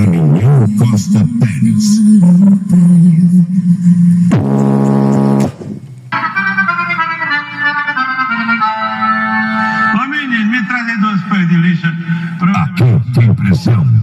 Daniel Costa Pérez. Ô menino, me traz aí 2 pães de lixa. Aqui tem pressão.